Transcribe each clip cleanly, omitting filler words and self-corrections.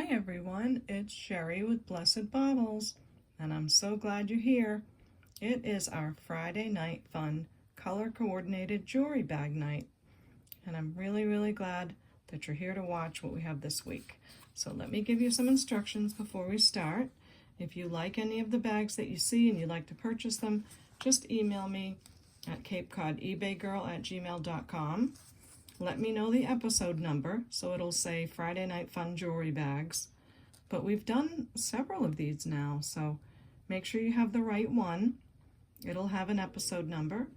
Hi everyone, it's Sherry with Blessed Baubles, and I'm so glad you're here. It is our Friday night fun, color-coordinated jewelry bag night, and I'm really glad that you're here to watch what we have this week. So let me give you some instructions before we start. If you like any of the bags that you see and you'd like to purchase them, just email me at CapeCodEbayGirl@gmail.com. Let me know the episode number, so it'll say Friday Night Fun Jewelry Bags. But we've done several of these now, so make sure you have the right one. It'll have an episode number.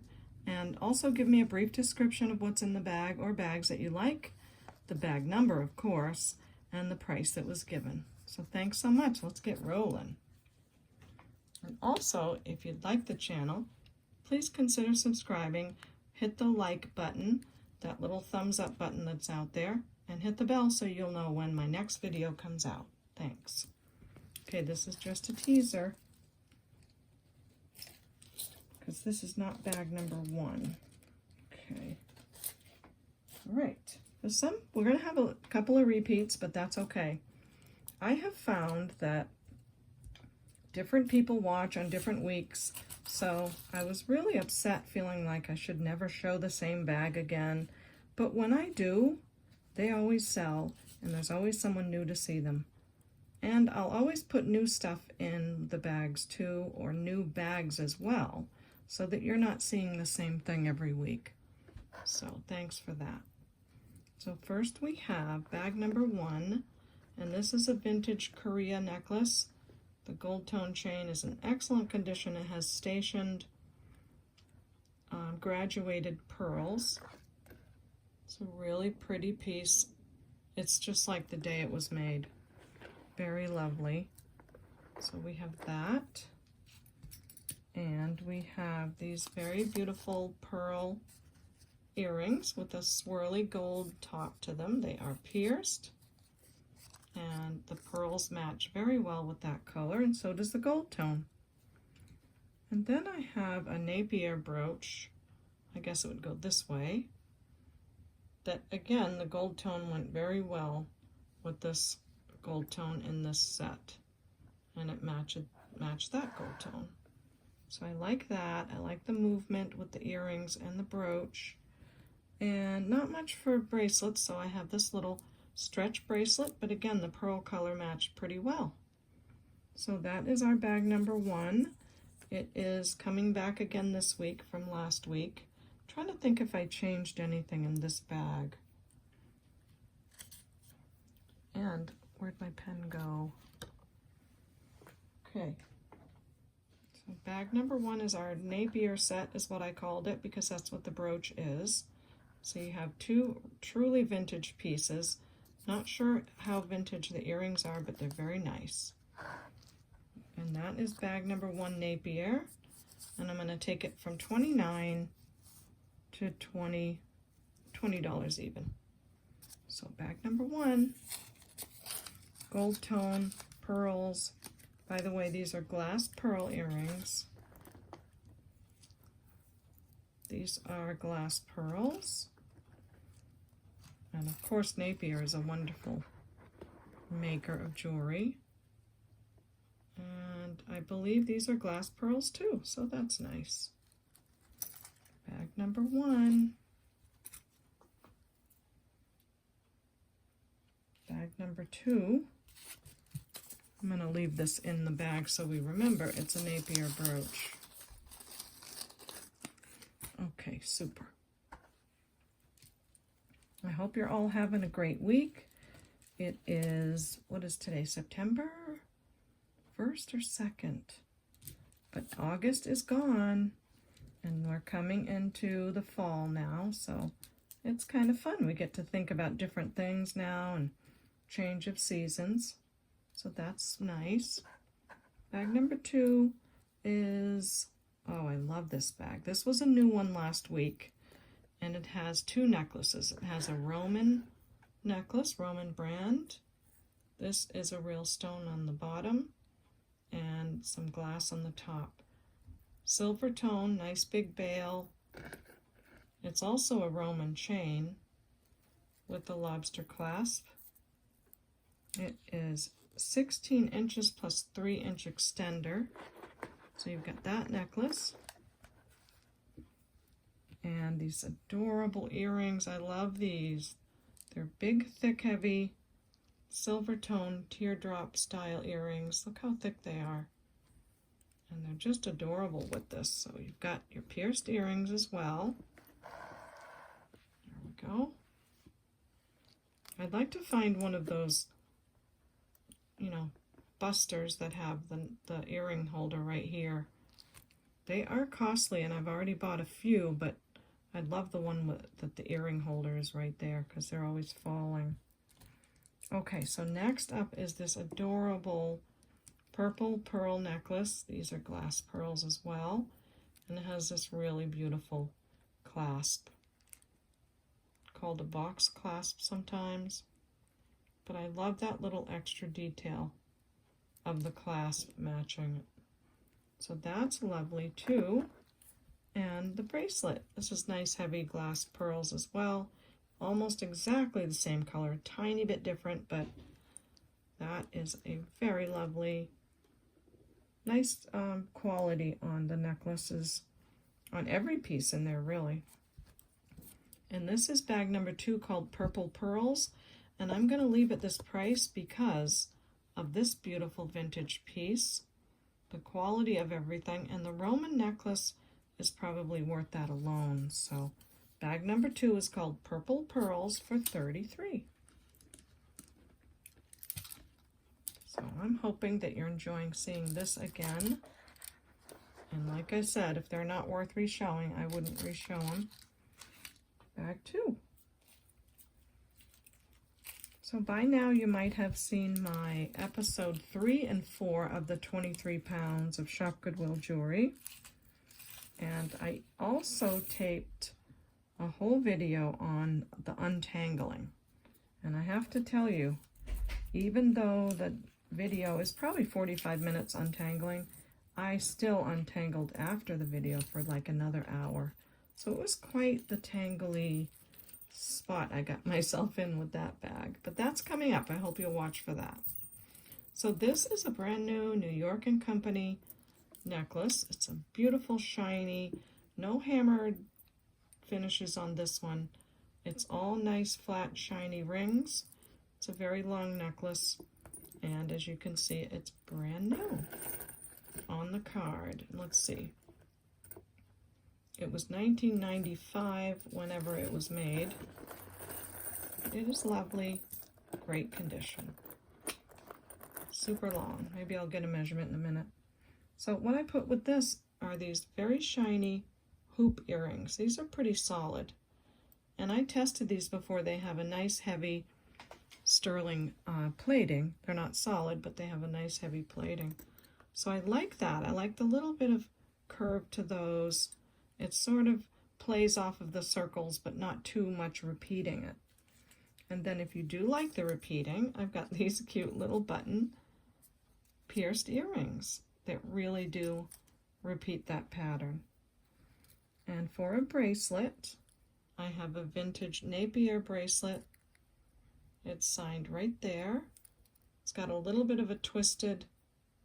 And also give me a brief description of what's in the bag or bags that you like, the bag number, of course, and the price that was given. So thanks so much. Let's get rolling. And also, if you'd like the channel, please consider subscribing. Hit the like button, that little thumbs up button that's out there, and hit the bell so you'll know when my next video comes out. Thanks. Okay, this is just a teaser because this is not bag number 1. Okay. All right. We're going to have a couple of repeats, but that's okay. I have found that different people watch on different weeks, so I was really upset feeling like I should never show the same bag again. But when I do, they always sell, and there's always someone new to see them. And I'll always put new stuff in the bags too, or new bags as well, so that you're not seeing the same thing every week. So thanks for that. So first we have bag number 1, and this is a vintage Korea necklace. The gold tone chain is in excellent condition. It has stationed graduated pearls. It's a really pretty piece. It's just like the day it was made. Very lovely. So we have that. And we have these very beautiful pearl earrings with a swirly gold top to them. They are pierced. And the pearls match very well with that color, and so does the gold tone. And then I have a Napier brooch. I guess it would go this way. That, again, the gold tone went very well with this gold tone in this set. And it matched that gold tone. So I like that. I like the movement with the earrings and the brooch. And not much for bracelets, so I have this little stretch bracelet, but again, the pearl color matched pretty well. So that is our bag number 1. It is coming back again this week from last week. I'm trying to think if I changed anything in this bag. And where'd my pen go? Okay. So bag number 1 is our Napier set, is what I called it, because that's what the brooch is. So you have 2 truly vintage pieces. Not sure how vintage the earrings are, but they're very nice. And that is bag number 1 Napier. And I'm going to take it from $29 to $20 even. So bag number 1, gold tone, pearls. By the way, these are glass pearl earrings. These are glass pearls. And of course, Napier is a wonderful maker of jewelry. And I believe these are glass pearls too, so that's nice. Bag number 1. Bag number 2. I'm going to leave this in the bag so we remember it's a Napier brooch. Okay, super. I hope you're all having a great week. It is, what is today, September 1st or 2nd? But August is gone, and we're coming into the fall now, so it's kind of fun. We get to think about different things now and change of seasons, so that's nice. Bag number 2 is, oh, I love this bag. This was a new one last week. And it has 2 necklaces. It has a Roman necklace, Roman brand. This is a real stone on the bottom and some glass on the top. Silver tone, nice big bail. It's also a Roman chain with the lobster clasp. It is 16 inches plus 3-inch extender. So you've got that necklace. And these adorable earrings. I love these. They're big, thick, heavy, silver tone teardrop style earrings. Look how thick they are. And they're just adorable with this. So you've got your pierced earrings as well. There we go. I'd like to find one of those, you know, busters that have the earring holder right here. They are costly, and I've already bought a few, but I'd love the one that the earring holder is right there because they're always falling. Okay, so next up is this adorable purple pearl necklace. These are glass pearls as well, and it has this really beautiful clasp, called a box clasp sometimes, but I love that little extra detail of the clasp matching. So that's lovely too. And the bracelet, this is nice heavy glass pearls as well, almost exactly the same color, a tiny bit different, but that is a very lovely, nice quality on the necklaces, on every piece in there really. And this is bag number 2, called Purple Pearls, and I'm going to leave it this price because of this beautiful vintage piece, the quality of everything, and the Roman necklace is probably worth that alone. So bag number 2 is called Purple Pearls for $33. So I'm hoping that you're enjoying seeing this again. And like I said, if they're not worth reshowing, I wouldn't reshow them. Bag 2. So by now you might have seen my episode 3 and 4 of the 23 pounds of Shop Goodwill jewelry. And I also taped a whole video on the untangling. And I have to tell you, even though the video is probably 45 minutes untangling, I still untangled after the video for like another hour. So it was quite the tangly spot I got myself in with that bag. But that's coming up. I hope you'll watch for that. So this is a brand new New York & Company necklace. It's a beautiful, shiny, no hammered finishes on this one. It's all nice, flat, shiny rings. It's a very long necklace. And as you can see, it's brand new on the card. Let's see. It was $19.95 whenever it was made. It is lovely, great condition. Super long. Maybe I'll get a measurement in a minute. So what I put with this are these very shiny hoop earrings. These are pretty solid. And I tested these before. They have a nice heavy sterling plating. They're not solid, but they have a nice heavy plating. So I like that. I like the little bit of curve to those. It sort of plays off of the circles, but not too much repeating it. And then if you do like the repeating, I've got these cute little button pierced earrings that really do repeat that pattern. And for a bracelet, I have a vintage Napier bracelet. It's signed right there. It's got a little bit of a twisted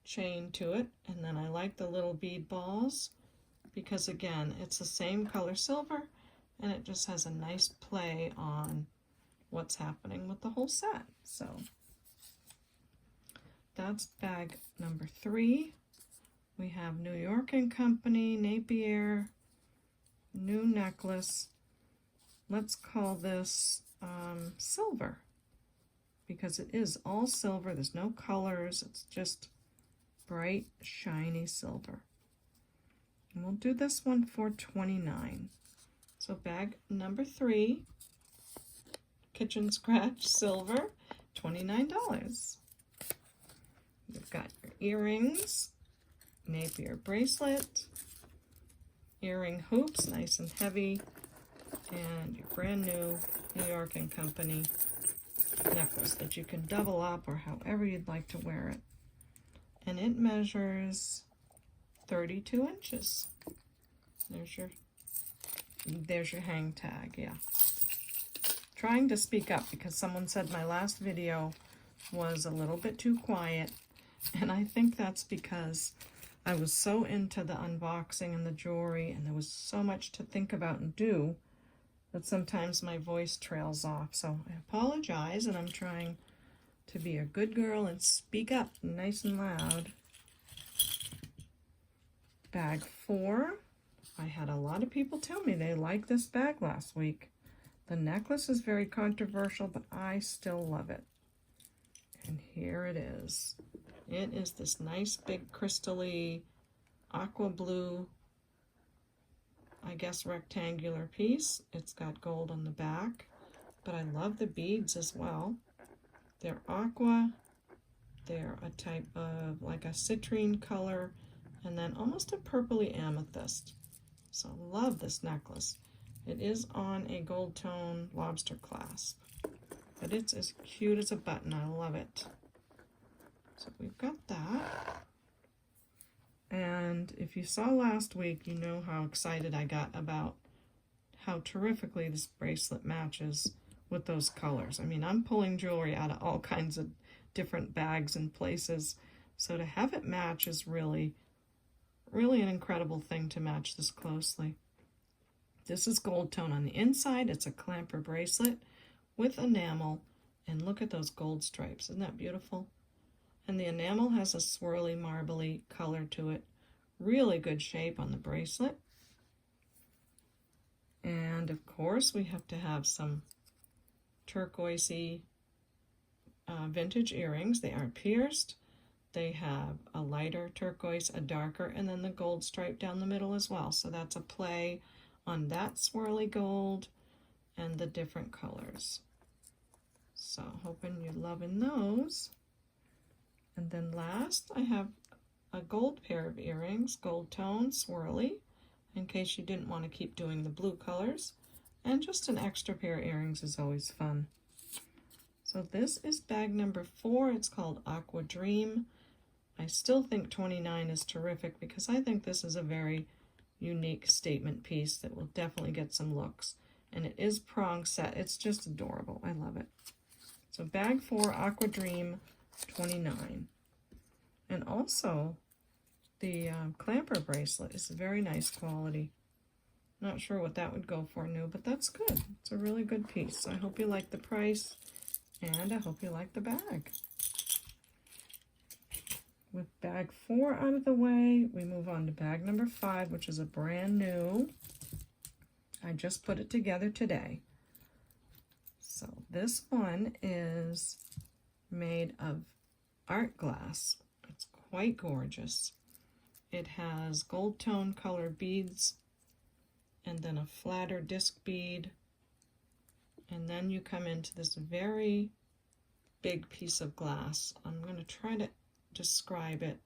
chain to it, and then I like the little bead balls because again, it's the same color silver, and it just has a nice play on what's happening with the whole set. So that's bag number 3. We have New York & Company, Napier, new necklace. Let's call this silver, because it is all silver. There's no colors. It's just bright, shiny silver. And we'll do this one for $29. So bag number 3, kitchen scratch silver, $29. You've got your earrings, Napier bracelet, earring hoops, nice and heavy, and your brand new New York & Company necklace that you can double up or however you'd like to wear it. And it measures 32 inches. There's your hang tag, yeah. Trying to speak up because someone said my last video was a little bit too quiet, and I think that's because I was so into the unboxing and the jewelry, and there was so much to think about and do that sometimes my voice trails off. So I apologize, and I'm trying to be a good girl and speak up nice and loud. Bag 4. I had a lot of people tell me they liked this bag last week. The necklace is very controversial, but I still love it. And here it is. It is this nice big crystal-y aqua blue, I guess, rectangular piece. It's got gold on the back, but I love the beads as well. They're aqua. They're a type of like a citrine color, and then almost a purpley amethyst. So love this necklace. It is on a gold tone lobster clasp, but it's as cute as a button. I love it. So we've got that. And if you saw last week, you know how excited I got about how terrifically this bracelet matches with those colors. I mean, I'm pulling jewelry out of all kinds of different bags and places, so to have it match is really an incredible thing to match this closely. This is gold tone on the inside. It's a clamper bracelet with enamel, and look at those gold stripes. Isn't that beautiful? And the enamel has a swirly, marbly color to it. Really good shape on the bracelet. And of course, we have to have some turquoisey vintage earrings. They aren't pierced. They have a lighter turquoise, a darker, and then the gold stripe down the middle as well. So that's a play on that swirly gold and the different colors. So hoping you're loving those. And then last, I have a gold pair of earrings, gold tone, swirly, in case you didn't want to keep doing the blue colors. And just an extra pair of earrings is always fun. So this is bag number 4. It's called Aqua Dream. I still think 29 is terrific because I think this is a very unique statement piece that will definitely get some looks. And it is prong set. It's just adorable. I love it. So bag 4, Aqua Dream, 29. And also the clamper bracelet is very nice quality. Not sure what that would go for new, but that's good. It's a really good piece. So I hope you like the price, and I hope you like the bag. With bag 4 out of the way, we move on to bag number 5, which is a brand new. I just put it together today. So this one is made of art glass. It's quite gorgeous. It has gold tone color beads and then a flatter disc bead. And then you come into this very big piece of glass. I'm going to try to describe it.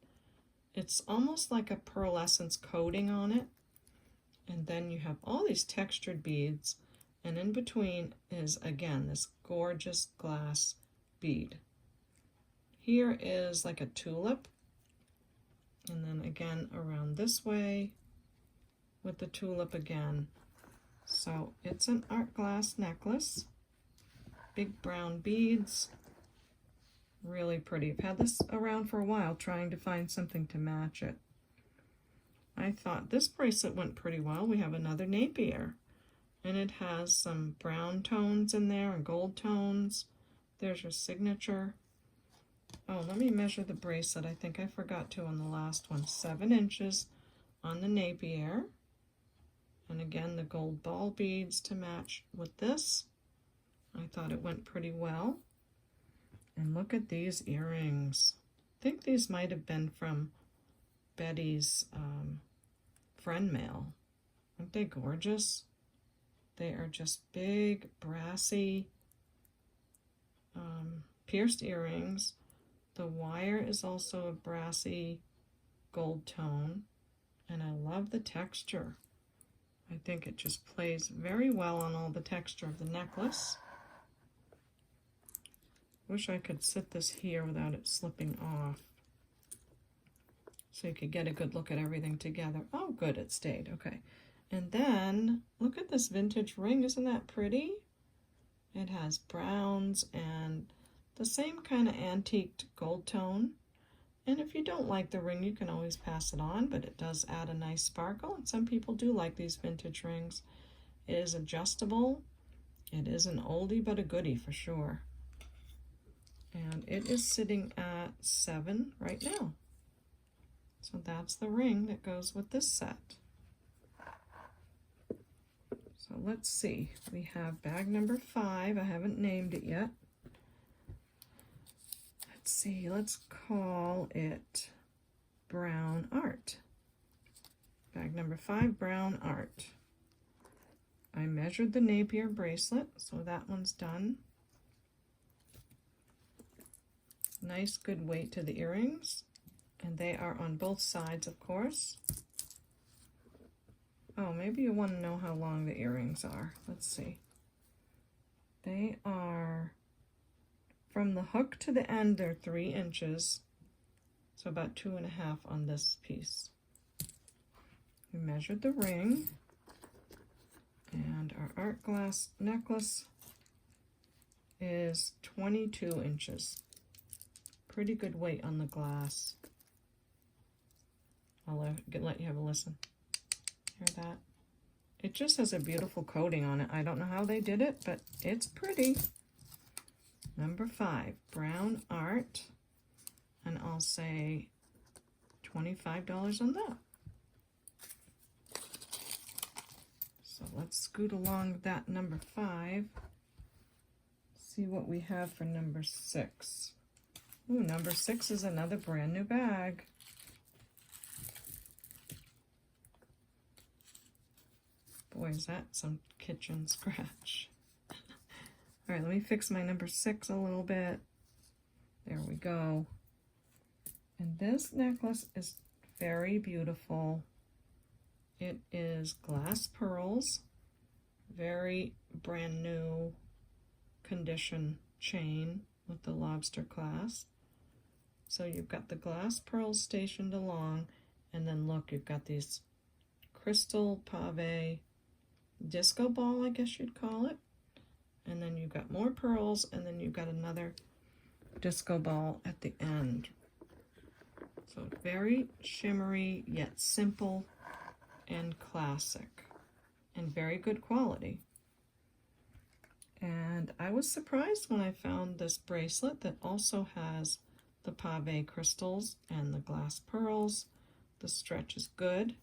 It's almost like a pearlescence coating on it. And then you have all these textured beads. And in between is, again, this gorgeous glass bead. Here is like a tulip. And then again around this way with the tulip again. So it's an art glass necklace. Big brown beads. Really pretty. I've had this around for a while trying to find something to match it. I thought this bracelet went pretty well. We have another Napier. And it has some brown tones in there and gold tones. There's your signature. Oh, let me measure the bracelet. I think I forgot to on the last one. 7 inches on the Napier. And again, the gold ball beads to match with this. I thought it went pretty well. And look at these earrings. I think these might have been from Betty's friend mail. Aren't they gorgeous? They are just big, brassy, pierced earrings. The wire is also a brassy gold tone, and I love the texture. I think it just plays very well on all the texture of the necklace. Wish I could sit this here without it slipping off, so you could get a good look at everything together. Oh, good, it stayed. Okay. And then, look at this vintage ring. Isn't that pretty? It has browns and the same kind of antiqued gold tone. And if you don't like the ring, you can always pass it on, but it does add a nice sparkle, and some people do like these vintage rings. It is adjustable. It is an oldie but a goodie for sure. And it is sitting at $7 right now. So that's the ring that goes with this set. So let's see. We have bag number 5. I haven't named it yet. Let's see. Let's call it Brown Art. Bag number 5, Brown Art. I measured the Napier bracelet, so that one's done. Nice, good weight to the earrings, and they are on both sides, of course. Oh, maybe you want to know how long the earrings are. Let's see. They are, from the hook to the end, they're 3 inches, so about 2.5 on this piece. We measured the ring, and our art glass necklace is 22 inches. Pretty good weight on the glass. I'll let you have a listen. Hear that? It just has a beautiful coating on it. I don't know how they did it, but it's pretty. Number 5, Brown Art. And I'll say $25 on that. So let's scoot along that number 5. See what we have for number 6. Ooh, number 6 is another brand new bag. Boy, is that some kitchen scratch. All right, let me fix my number 6 a little bit. There we go. And this necklace is very beautiful. It is glass pearls, very brand new condition chain with the lobster clasp. So you've got the glass pearls stationed along, and then look, you've got these crystal pave disco ball, I guess you'd call it. And then you've got more pearls, and then you've got another disco ball at the end. So very shimmery, yet simple and classic, and very good quality. And I was surprised when I found this bracelet that also has the pave crystals and the glass pearls. The stretch is good.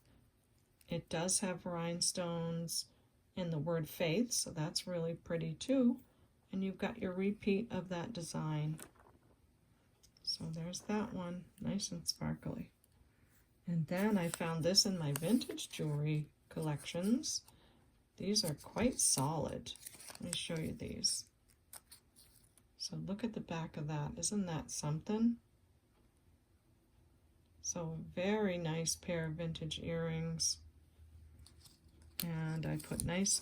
It does have rhinestones and the word faith, so that's really pretty too. And you've got your repeat of that design. So there's that one, nice and sparkly. And then I found this in my vintage jewelry collections. These are quite solid. Let me show you these. So look at the back of that. Isn't that something? So very nice pair of vintage earrings. And I put nice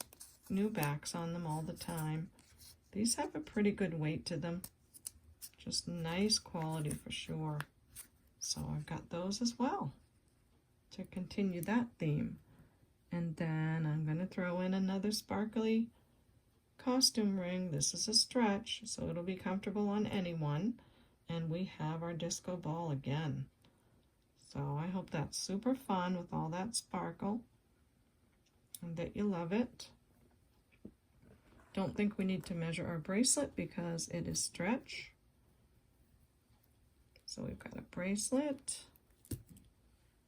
new backs on them all the time. These have a pretty good weight to them. Just nice quality for sure. So I've got those as well to continue that theme. And then I'm going to throw in another sparkly costume ring. This is a stretch, so it'll be comfortable on anyone. And we have our disco ball again. So I hope that's super fun with all that sparkle and that you love it. Don't think we need to measure our bracelet because it is stretch. So we've got a bracelet,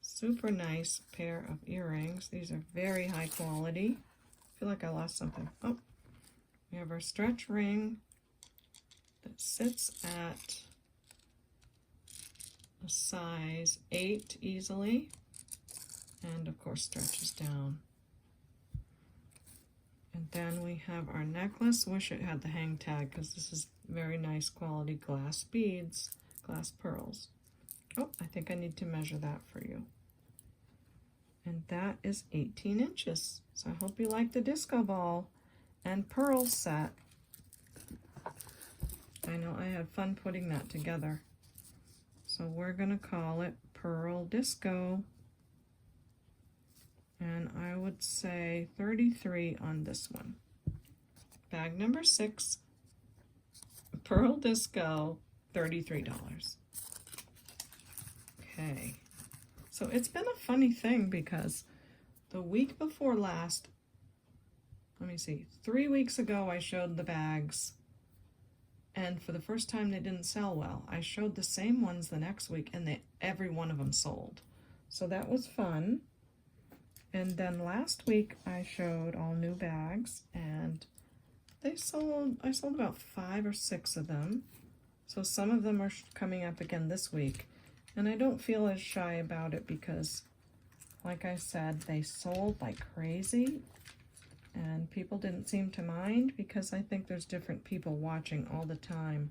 super nice pair of earrings. These are very high quality. I feel like I lost something. Oh, we have our stretch ring that sits at a size 8 easily, and of course stretches down. And then we have our necklace. Wish it had the hang tag because this is very nice quality glass beads, glass pearls. Oh, I think I need to measure that for you. And that is 18 inches. So I hope you like the disco ball and pearl set. I know I had fun putting that together. So we're gonna call it Pearl Disco. And I would say 33 on this one. Bag number 6, Pearl Disco, $33. Okay, so it's been a funny thing because the week before last, let me see, 3 weeks ago I showed the bags, and for the first time they didn't sell well. I showed the same ones the next week, and every one of them sold. So that was fun. And then last week I showed all new bags, and I sold about 5 or 6 of them. So some of them are coming up again this week. And I don't feel as shy about it because, like I said, they sold like crazy. And people didn't seem to mind because I think there's different people watching all the time.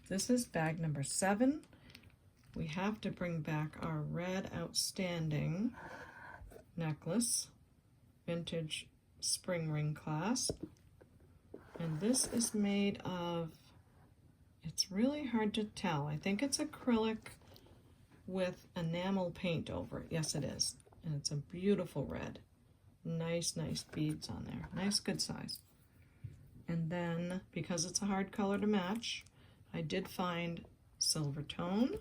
This is bag number 7. We have to bring back our red outstanding necklace, vintage spring ring clasp. And this is made of, it's really hard to tell. I think it's acrylic with enamel paint over it. Yes, it is. And it's a beautiful red. Nice beads on there. Nice, good size. And then, because it's a hard color to match, I did find silver tone.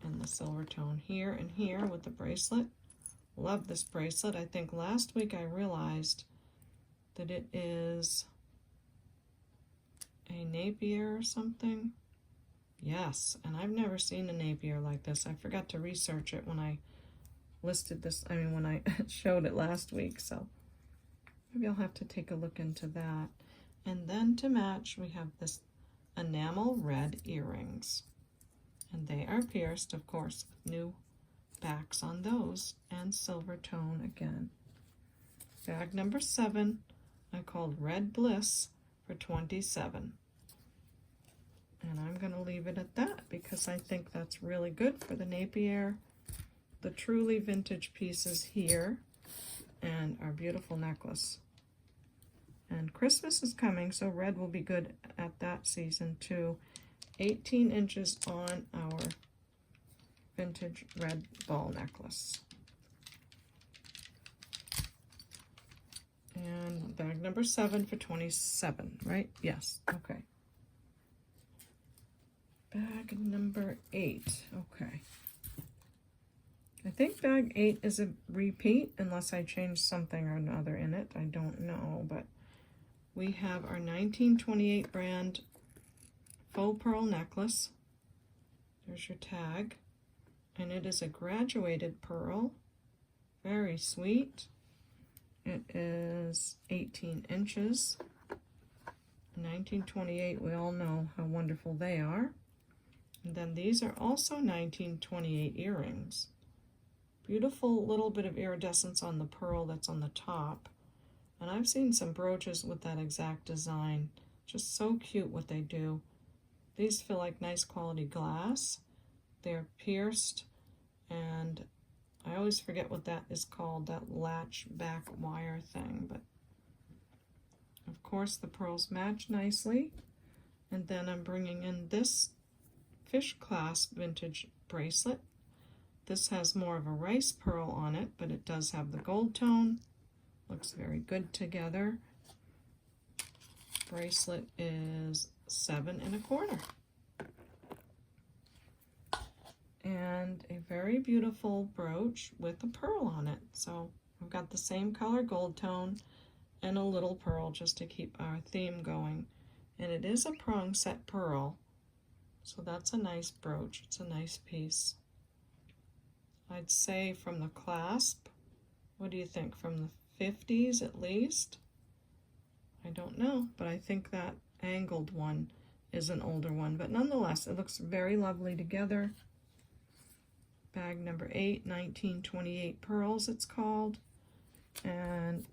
And the silver tone here and here with the bracelet. Love this bracelet. I think last week I realized that it is a Napier or something. Yes, and I've never seen a Napier like this. I forgot to research it when I listed this, when I showed it last week, so maybe I'll have to take a look into that. And then to match, we have this enamel red earrings, and they are pierced, of course, with new backs on those, and silver tone again. Bag number 7, I called Red Bliss for $27. And I'm going to leave it at that because I think that's really good for the Napier, the truly vintage pieces here, and our beautiful necklace. And Christmas is coming, so red will be good at that season too. 18 inches on our vintage red ball necklace. And bag number 7 for $27, right? Yes, okay. Bag number 8, okay. I think bag 8 is a repeat, unless I changed something or another in it. I don't know, but we have our 1928 brand faux pearl necklace. There's your tag. And it is a graduated pearl. Very sweet. It is 18 inches. 1928, we all know how wonderful they are. And then these are also 1928 earrings. Beautiful little bit of iridescence on the pearl that's on the top. And I've seen some brooches with that exact design. Just so cute what they do. These feel like nice quality glass. They're pierced, and I always forget what that is called, that latch back wire thing, but of course the pearls match nicely. And then I'm bringing in this fish clasp vintage bracelet. This has more of a rice pearl on it, but it does have the gold tone. Looks very good together. Bracelet is 7 1/4. And a very beautiful brooch with a pearl on it. So I've got the same color gold tone and a little pearl just to keep our theme going. And it is a prong set pearl. So that's a nice brooch. It's a nice piece. I'd say from the clasp, what do you think? From the 50s at least? I don't know, but I think that angled one is an older one. But nonetheless, it looks very lovely together. Bag number 8, 1928 pearls it's called. And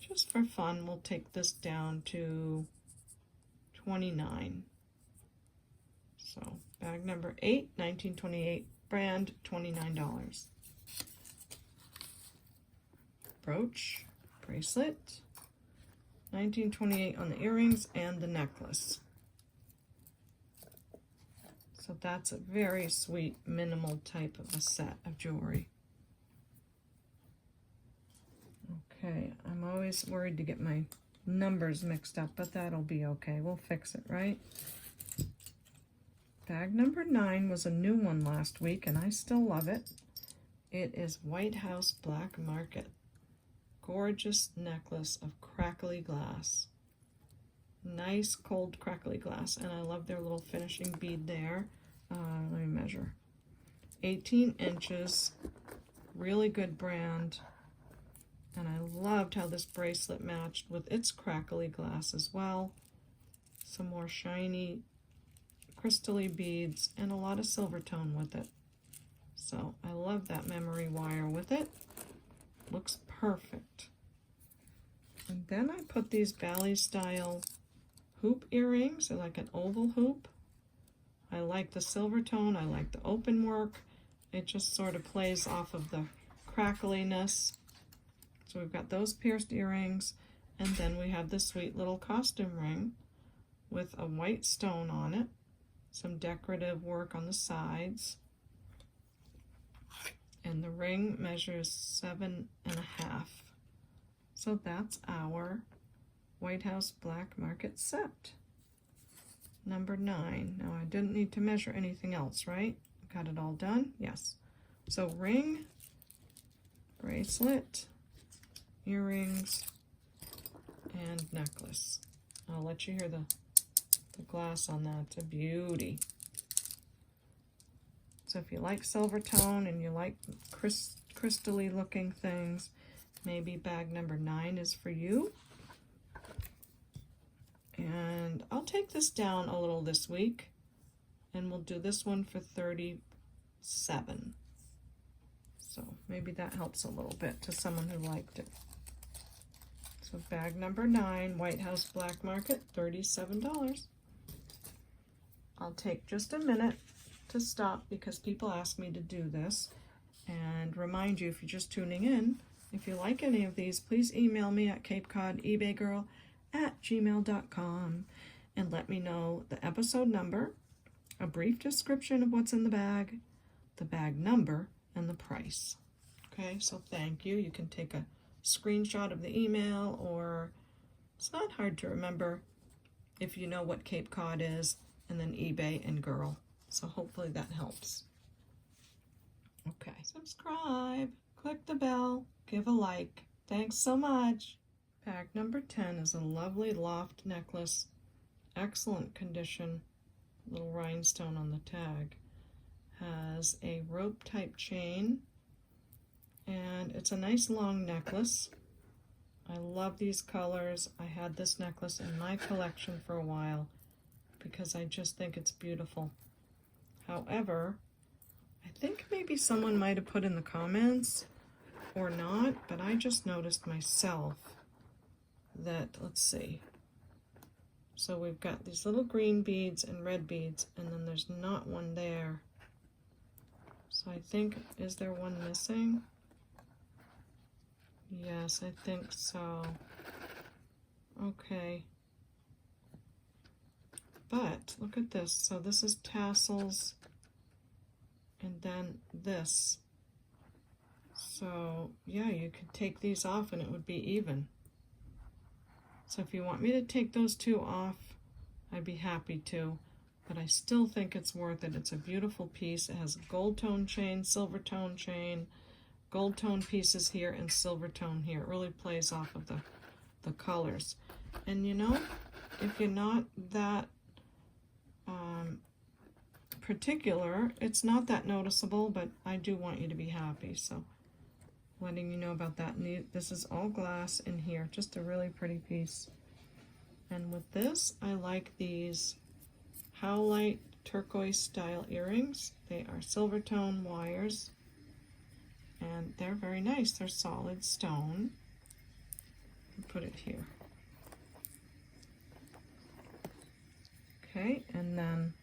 just for fun, we'll take this down to $29. So bag number 8, 1928 brand, $29. Brooch, bracelet, 1928 on the earrings and the necklace. So that's a very sweet, minimal type of a set of jewelry. Okay, I'm always worried to get my numbers mixed up, but that'll be okay. We'll fix it, right? Bag number 9 was a new one last week, and I still love it. It is White House Black Market. Gorgeous necklace of crackly glass. Nice cold crackly glass, and I love their little finishing bead there. Let me measure. 18 inches, really good brand. And I loved how this bracelet matched with its crackly glass as well. Some more shiny, crystally beads, and a lot of silver tone with it. So I love that memory wire with it. Looks perfect. And then I put these ballet style hoop earrings. They're like an oval hoop. I like the silver tone. I like the open work. It just sort of plays off of the crackliness. So we've got those pierced earrings, and then we have this sweet little costume ring with a white stone on it, some decorative work on the sides, and the ring measures 7.5. So that's our White House Black Market set. Number 9. Now I didn't need to measure anything else, right? Got it all done? Yes. So ring, bracelet, earrings, and necklace. I'll let you hear the glass on that. It's a beauty. So if you like silver tone and you like crystally looking things, maybe bag number 9 is for you. And I'll take this down a little this week, and we'll do this one for 37. So maybe that helps a little bit to someone who liked it. So bag number 9, White House Black Market, $37. I'll take just a minute to stop because people ask me to do this, and remind you, if you're just tuning in, if you like any of these, please email me at CapeCodEbayGirl@gmail.com and let me know the episode number, a brief description of what's in the bag number, and the price. Okay, so thank you. You can take a screenshot of the email, or it's not hard to remember if you know what Cape Cod is, and then eBay and girl. So hopefully that helps. Okay, subscribe, click the bell, give a like. Thanks so much. Bag number 10 is a lovely loft necklace, excellent condition, little rhinestone on the tag. Has a rope type chain, and it's a nice long necklace. I love these colors. I had this necklace in my collection for a while because I just think it's beautiful. However, I think maybe someone might have put in the comments or not, but I just noticed myself that, let's see. So we've got these little green beads and red beads, and then there's not one there. So I think, is there one missing? Yes, I think so. Okay. But look at this. So this is tassels, and then this. So yeah, you could take these off and it would be even. So if you want me to take those two off, I'd be happy to. But I still think it's worth it. It's a beautiful piece. It has a gold tone chain, silver tone chain, gold tone pieces here, and silver tone here. It really plays off of the colors. And you know, if you're not that particular, it's not that noticeable, but I do want you to be happy. So letting you know about that. And this is all glass in here. Just a really pretty piece. And with this, I like these Howlite turquoise style earrings. They are silver tone wires, and they're very nice. They're solid stone. I'll put it here. Okay, and then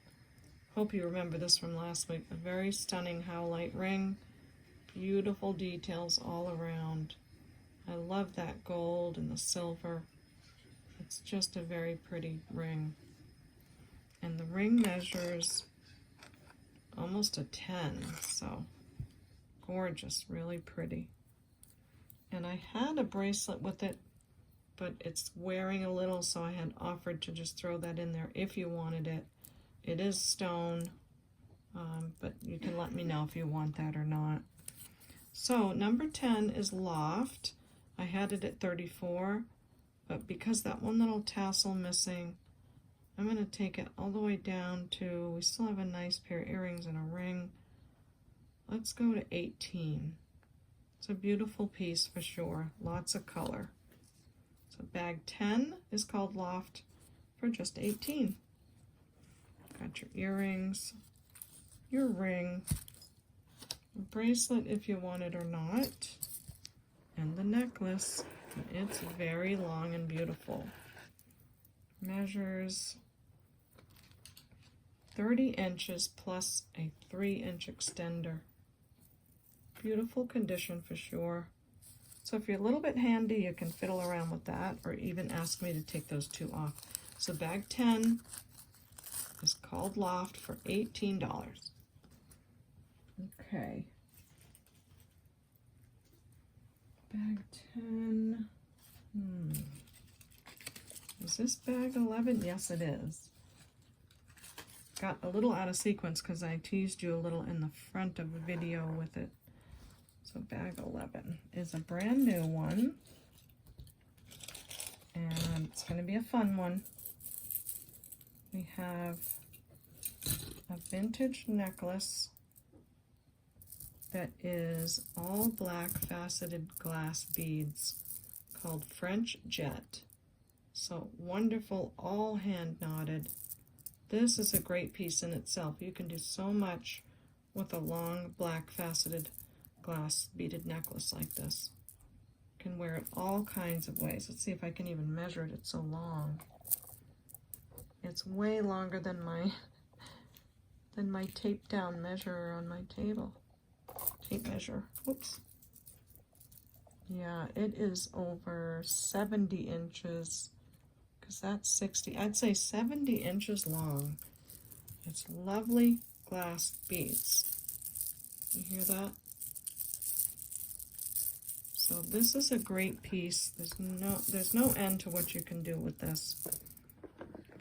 hope you remember this from last week. A very stunning Howlite ring. Beautiful details all around. I love that gold and the silver. It's just a very pretty ring. And the ring measures almost a 10, so gorgeous, really pretty. And I had a bracelet with it but it's wearing a little, so I had offered to just throw that in there if you wanted it. It is stone, but you can let me know if you want that or not. So number 10 is Loft. I had it at 34, but because that one little tassel missing, I'm going to take it all the way down to, we still have a nice pair of earrings and a ring. Let's go to 18. It's a beautiful piece for sure, lots of color. So bag 10 is called Loft for just 18. Got your earrings, your ring, a bracelet if you want it or not, and the necklace. It's very long and beautiful. Measures 30 inches plus a 3-inch extender. Beautiful condition for sure. So if you're a little bit handy, you can fiddle around with that or even ask me to take those two off. So bag 10 is called Loft for $18. Okay. Bag 10. Is this bag 11? Yes, it is. Got a little out of sequence because I teased you a little in the front of the video with it. So bag 11 is a brand new one, and it's going to be a fun one. We have a vintage necklace that is all black faceted glass beads called French Jet. So wonderful, all hand knotted. This is a great piece in itself. You can do so much with a long black faceted glass beaded necklace like this. You can wear it all kinds of ways. Let's see if I can even measure it. It's so long. It's way longer than my tape down measure on my table. Tape measure. Whoops. Yeah, it is over 70 inches. Because that's 60. I'd say 70 inches long. It's lovely glass beads. You hear that? So this is a great piece. There's no end to what you can do with this. But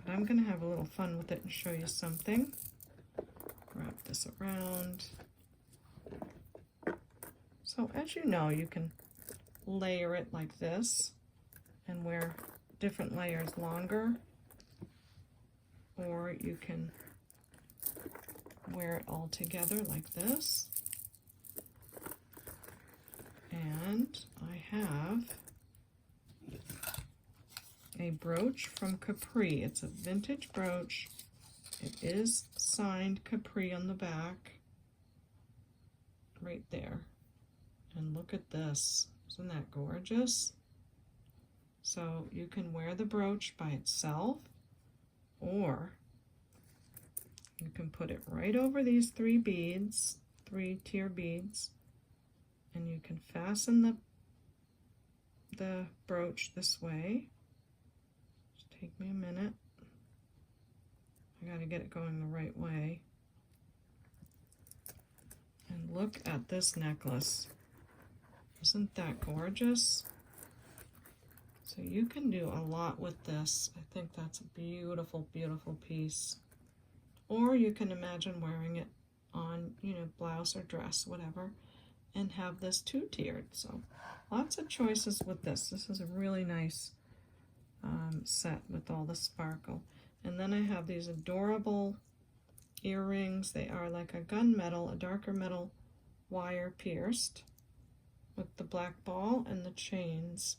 I'm going to have a little fun with it and show you something. Wrap this around. So as you know, you can layer it like this and wear different layers longer, or you can wear it all together like this. And I have a brooch from Capri. It's a vintage brooch. It is signed Capri on the back, right there. And look at this. Isn't that gorgeous? So you can wear the brooch by itself, or you can put it right over these 3 beads, 3 tier beads, and you can fasten the brooch this way. Just take me a minute. I gotta get it going the right way. And look at this necklace. Isn't that gorgeous? So you can do a lot with this. I think that's a beautiful, beautiful piece. Or you can imagine wearing it on, blouse or dress, whatever, and have this 2-tiered. So lots of choices with this. This is a really nice set with all the sparkle. And then I have these adorable earrings. They are like a gunmetal, a darker metal wire pierced with the black ball and the chains.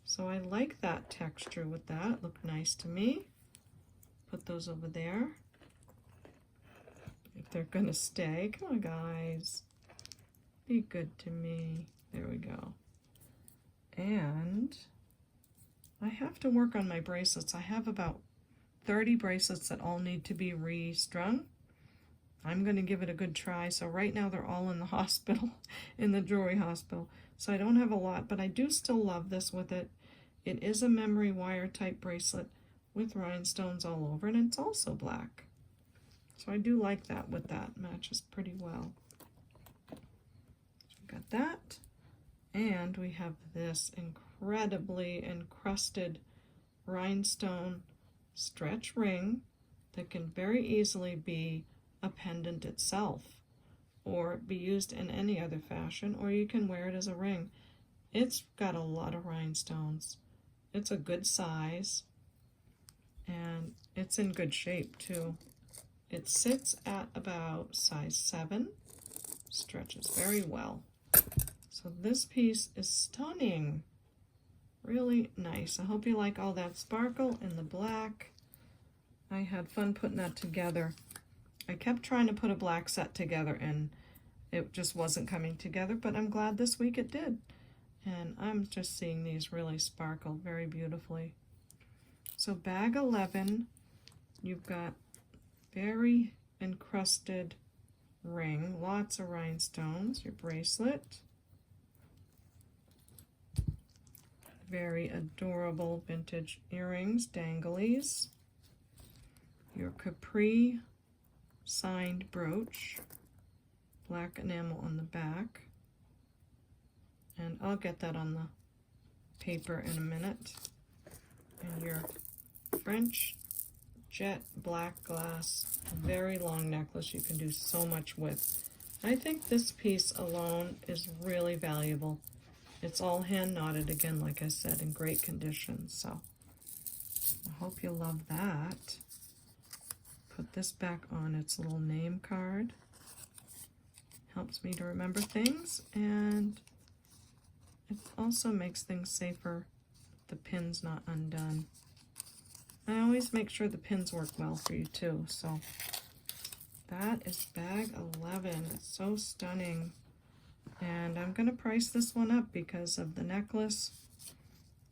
So I like that texture with that. Look nice to me. Put those over there. If they're gonna stay. Come on, guys. Be good to me. There we go. And I have to work on my bracelets. I have about 30 bracelets that all need to be restrung. I'm going to give it a good try. So right now they're all in the hospital, in the jewelry hospital. So I don't have a lot, but I do still love this with it. It is a memory wire type bracelet with rhinestones all over, and it's also black. So I do like that with that. Matches pretty well. So we got that. And we have this incredible incredibly encrusted rhinestone stretch ring that can very easily be a pendant itself, or be used in any other fashion, or you can wear it as a ring. It's got a lot of rhinestones. It's a good size, and it's in good shape too. It sits at about size 7, stretches very well. So this piece is stunning, really nice. I hope you like all that sparkle and the black. I had fun putting that together. I kept trying to put a black set together and it just wasn't coming together, but I'm glad this week it did. And I'm just seeing these really sparkle very beautifully. So bag 11, you've got very encrusted ring, lots of rhinestones, your bracelet, very adorable vintage earrings, danglies, your capri signed brooch, black enamel on the back, and I'll get that on the paper in a minute, and your French jet black glass, very long necklace you can do so much with. I think this piece alone is really valuable. It's all hand knotted again, like I said, in great condition, so I hope you love that. Put this back on its little name card. Helps me to remember things, and it also makes things safer, the pin's not undone. I always make sure the pins work well for you too, so that is bag 11. It's so stunning. And I'm going to price this one up because of the necklace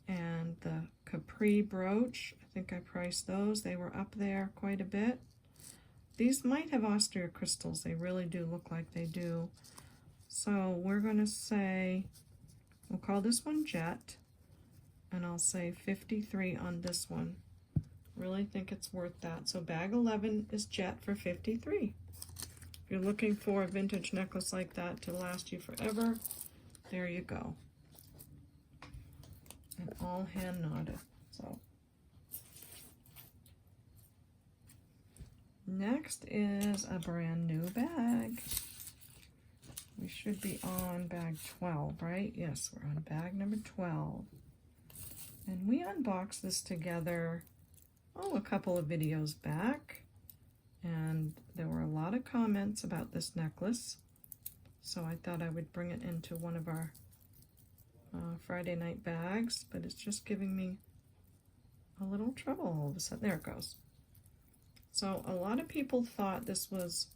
and the capri brooch. I think I priced those. They were up there quite a bit. These might have austere crystals. They really do look like they do. So we're going to say, we'll call this one Jet, and I'll say 53 on this one. Really think it's worth that. So bag 11 is Jet for 53. If you're looking for a vintage necklace like that to last you forever, there you go. And all hand knotted. So next is a brand new bag. We should be on bag 12, right? Yes, we're on bag number 12. And we unboxed this together, a couple of videos back. And there were a lot of comments about this necklace. So I thought I would bring it into one of our Friday night bags, but it's just giving me a little trouble all of a sudden. There it goes. So a lot of people thought this was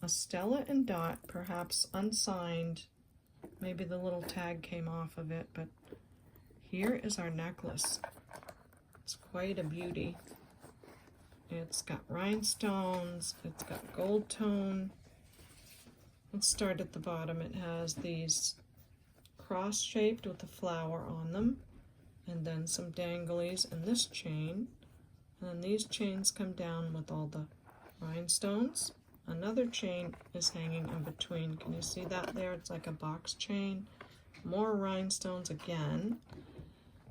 a Stella and Dot, perhaps unsigned. Maybe the little tag came off of it, but here is our necklace. It's quite a beauty. It's got rhinestones, it's got gold tone. Let's start at the bottom. It has these cross-shaped with a flower on them, and then some danglies and this chain. And then these chains come down with all the rhinestones. Another chain is hanging in between. Can you see that there? It's like a box chain. More rhinestones again.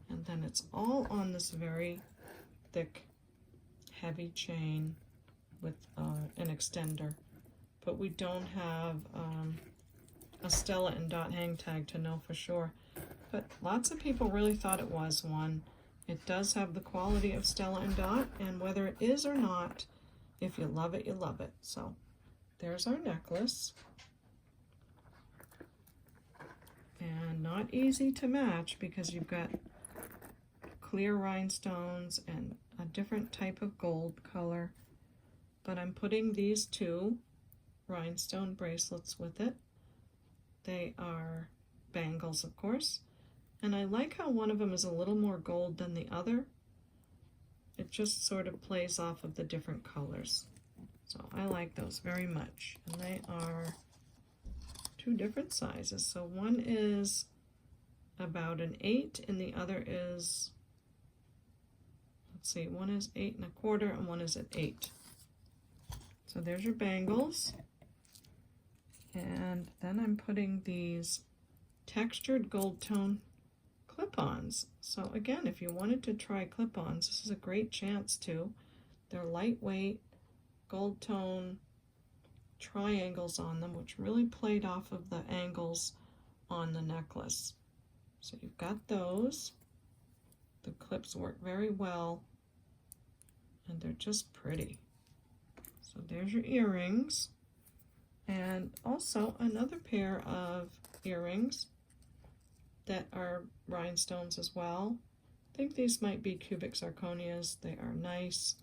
And then it's all on this very thick, heavy chain with an extender. But we don't have a Stella and Dot hang tag to know for sure. But lots of people really thought it was one. It does have the quality of Stella and Dot, and whether it is or not, if you love it, you love it. So there's our necklace. And not easy to match because you've got clear rhinestones and a different type of gold color. But I'm putting these two rhinestone bracelets with it. They are bangles, of course. And I like how one of them is a little more gold than the other. It just sort of plays off of the different colors. So I like those very much. And they are two different sizes. So one is about an 8 and the other is, let's see, one is 8 1/4 and one is at 8. So there's your bangles. And then I'm putting these textured gold tone clip-ons. So again, if you wanted to try clip-ons, this is a great chance to. They're lightweight, gold tone triangles on them, which really played off of the angles on the necklace. So you've got those. The clips work very well, and they're just pretty. So there's your earrings, and also another pair of earrings that are rhinestones as well. I think these might be cubic zirconias. They are nice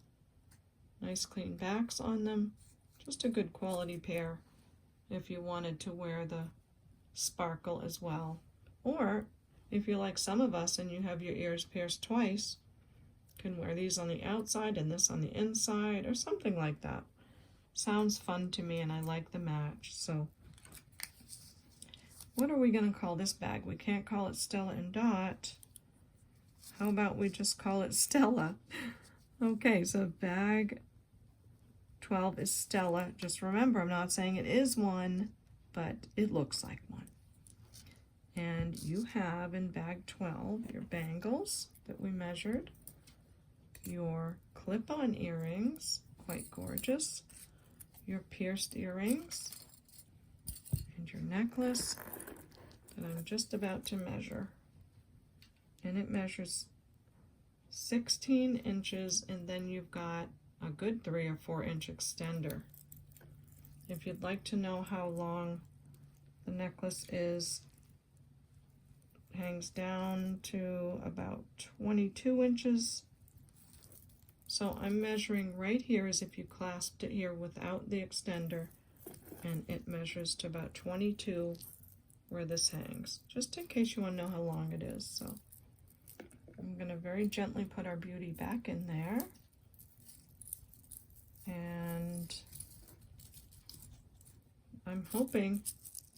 clean backs on them. Just a good quality pair if you wanted to wear the sparkle as well. Or if you're like some of us and you have your ears pierced twice, you can wear these on the outside and this on the inside or something like that. Sounds fun to me, and I like the match. So what are we going to call this bag? We can't call it Stella and Dot. How about we just call it Stella? Okay, so bag 12 is Stella. Just remember, I'm not saying it is one, but it looks like one. And you have in bag 12 your bangles that we measured, your clip-on earrings, quite gorgeous, your pierced earrings, and your necklace that I'm just about to measure. And it measures 16 inches, and then you've got a good 3 or 4 inch extender. If you'd like to know how long the necklace is, hangs down to about 22 inches. So I'm measuring right here as if you clasped it here without the extender, and it measures to about 22 where this hangs, just in case you want to know how long it is. So I'm going to very gently put our beauty back in there. And I'm hoping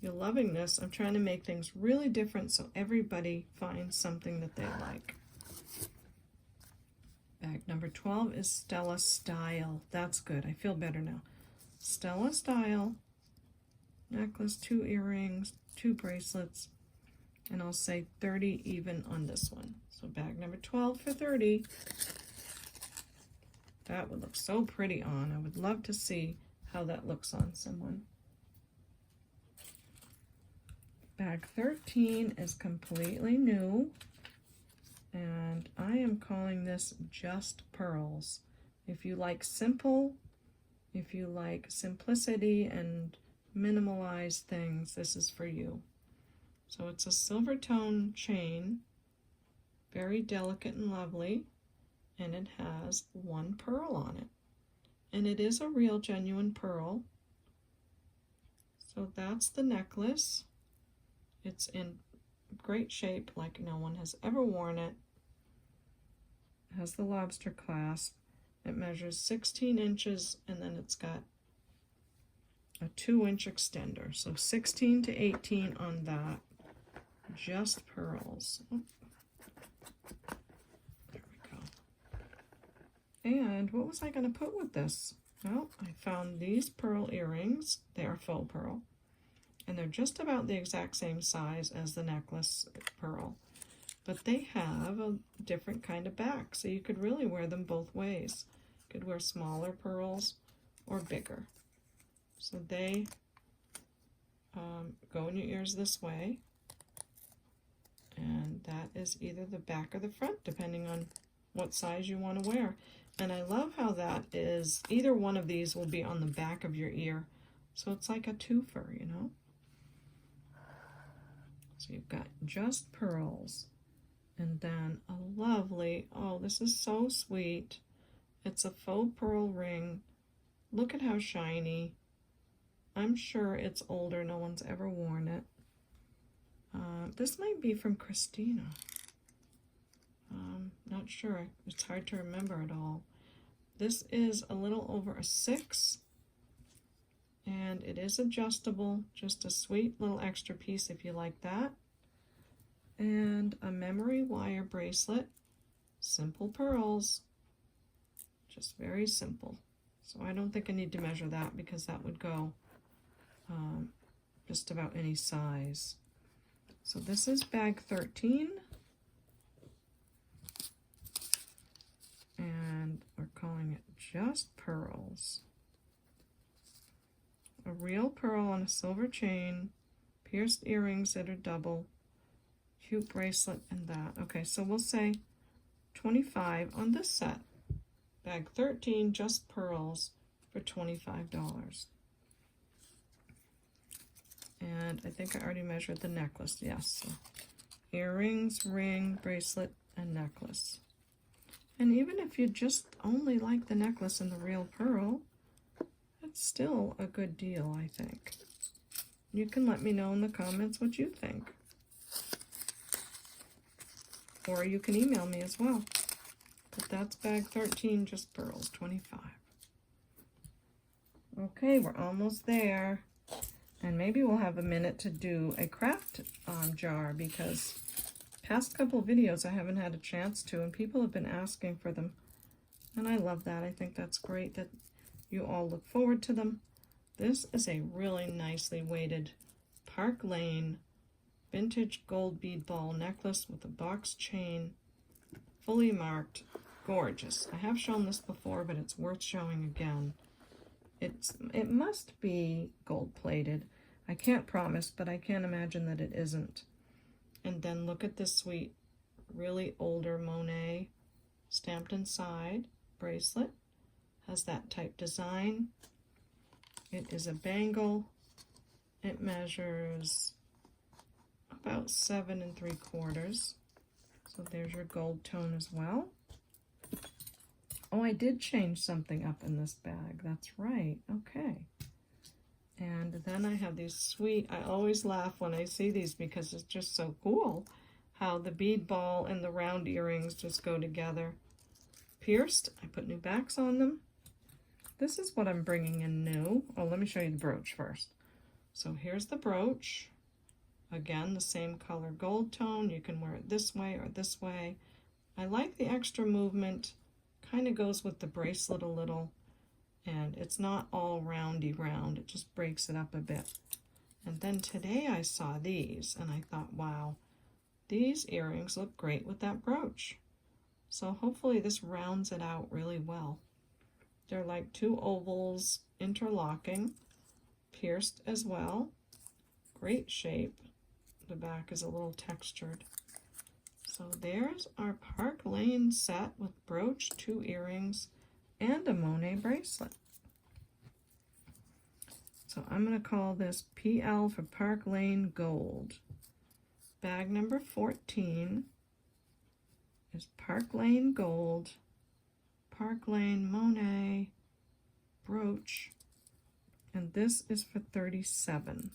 you're loving this. I'm trying to make things really different so everybody finds something that they like. Bag number 12 is Stella Style. That's good. I feel better now. Stella Style. Necklace, 2 earrings, 2 bracelets, and I'll say 30 even on this one. So bag number 12 for 30. That would look so pretty on. I would love to see how that looks on someone. Bag 13 is completely new, and I am calling this Just Pearls. If you like simple, if you like simplicity and minimalized things, this is for you. So it's a silver tone chain, very delicate and lovely, and it has 1 pearl on it. And it is a real genuine pearl. So that's the necklace. It's in great shape, like no one has ever worn it. It has the lobster clasp. It measures 16 inches, and then it's got a 2-inch extender. So 16 to 18 on that. Just pearls. Oh. There we go. And what was I going to put with this? Well, I found these pearl earrings. They are faux pearl. And they're just about the exact same size as the necklace pearl. But they have a different kind of back, so you could really wear them both ways. You could wear smaller pearls or bigger. So they go in your ears this way, and that is either the back or the front, depending on what size you want to wear. And I love how that is, either one of these will be on the back of your ear, so it's like a twofer, you know. So you've got just pearls, and then a lovely, oh, this is so sweet. It's a faux pearl ring. Look at how shiny. I'm sure it's older. No one's ever worn it. This might be from Christina. Not sure. It's hard to remember it all. This is a little over a 6. And it is adjustable. Just a sweet little extra piece if you like that. And a memory wire bracelet. Simple pearls. Just very simple. So I don't think I need to measure that because that would go just about any size. So this is bag 13. And we're calling it Just Pearls. A real pearl on a silver chain, pierced earrings that are double, cute bracelet, and that. Okay, so we'll say 25 on this set. Bag 13, Just Pearls for $25. And I think I already measured the necklace. Yes. So earrings, ring, bracelet, and necklace. And even if you just only like the necklace and the real pearl, it's still a good deal, I think. You can let me know in the comments what you think. Or you can email me as well. But that's bag 13, Just Pearls, 25. Okay, we're almost there. And maybe we'll have a minute to do a craft jar, because past couple videos I haven't had a chance to, and people have been asking for them. And I love that. I think that's great that you all look forward to them. This is a really nicely weighted Park Lane vintage gold bead ball necklace with a box chain, fully marked. Gorgeous. I have shown this before, but it's worth showing again. It must be gold plated. I can't promise, but I can't imagine that it isn't. And then look at this sweet, really older Monet stamped inside bracelet. Has that type design. It is a bangle. It measures about 7 3/4. So there's your gold tone as well. Oh, I did change something up in this bag. That's right. Okay. And then I have these sweet, I always laugh when I see these because it's just so cool how the bead ball and the round earrings just go together. Pierced, I put new backs on them. This is what I'm bringing in new. Oh, let me show you the brooch first. So here's the brooch. Again, the same color gold tone. You can wear it this way or this way. I like the extra movement. Kind of goes with the bracelet a little. And it's not all roundy round. It just breaks it up a bit. And then today I saw these and I thought, wow, these earrings look great with that brooch. So hopefully this rounds it out really well. They're like two ovals interlocking, pierced as well. Great shape. The back is a little textured. So there's our Park Lane set with brooch, 2 earrings, and a Monet bracelet. So I'm going to call this PL for Park Lane Gold. Bag number 14 is Park Lane Gold, Park Lane Monet brooch, and this is for $37.